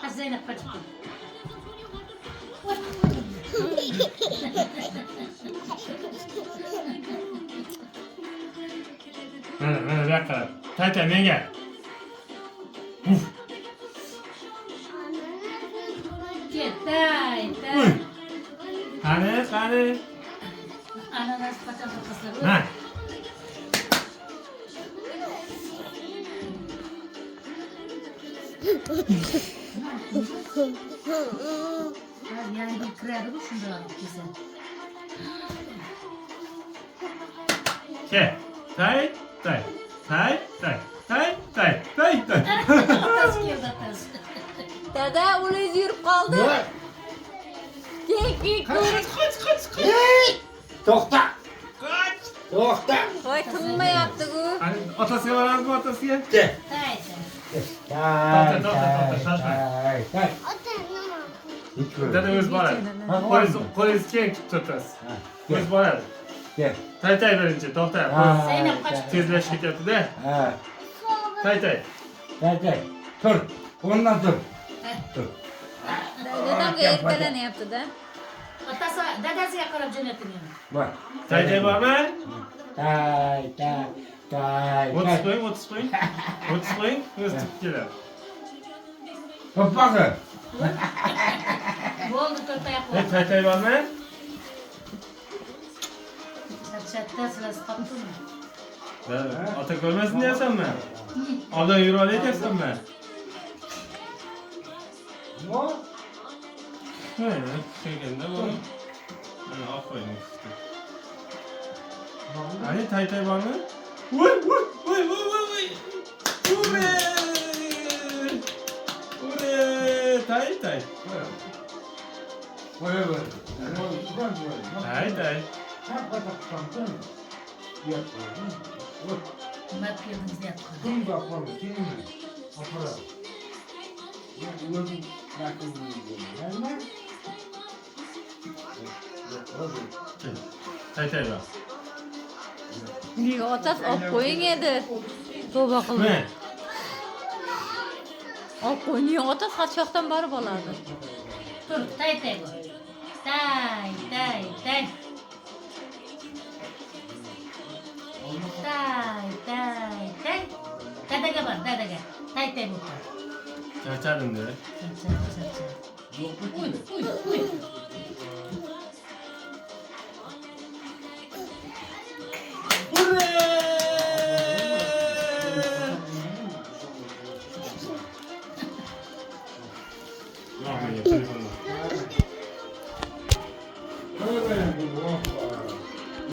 Zeynep kaçtı. Mana buyoqqa. Tayta menga. Tay. Qani. Ananas qachon qilsam. Ha. Yani bir kiradi bu shunda desa. Ke. Tay. Otasi keldi otasi. Dada ulingiz yurib qoldi. Kek. Qoch. To'xta. Qoch. To'xta. Voy tinmayapti-ku. Qani otasiga boramizmi otasiga? Tay. Tay. Dada o'zi boradi. Qo'lingiz keng tutasiz. O'zi boradi. Gel. Taytay birinchi, to'xta. Zeynep kaçtı. Tezlashib ketyapti-da. Ha. Taytay. Tay. Tur. O'rnidan tur. Tur. Dadamga erkalanyapti-da. Otasi dadasiga qarab jo'natgan. Bor. Taytay bormi? Tay. 30 qo'ying. 30 qo'ying. O'zi chiqib keladi. To'paqi. Bo'ldi to'rtayoqlar. Taytay bormi? Charchatda sizlar qopdimi? Ota ko'rmasin deyapsanmi? Oldin yurib olay deyapsanmi? No. Ha, kelganda bu. Mana oqo'ying. Ani Taytay bormi? Voy. Ure! Taytay. Qo'ya ber. Taytay. Nima qildingiz deyapti. Kimga qo'y? Kimga? Opera. O'zing Taytay bor. Nega otasi olib qo'ying edi. Tavba qildi. Men Olib qo'ying, otasi hech yoqdan borib oladi. Tur, tay bu. Tay. Tay. Dadaga bor, dadaga. Tay bu. charchadim-da. Uy. Telefonu.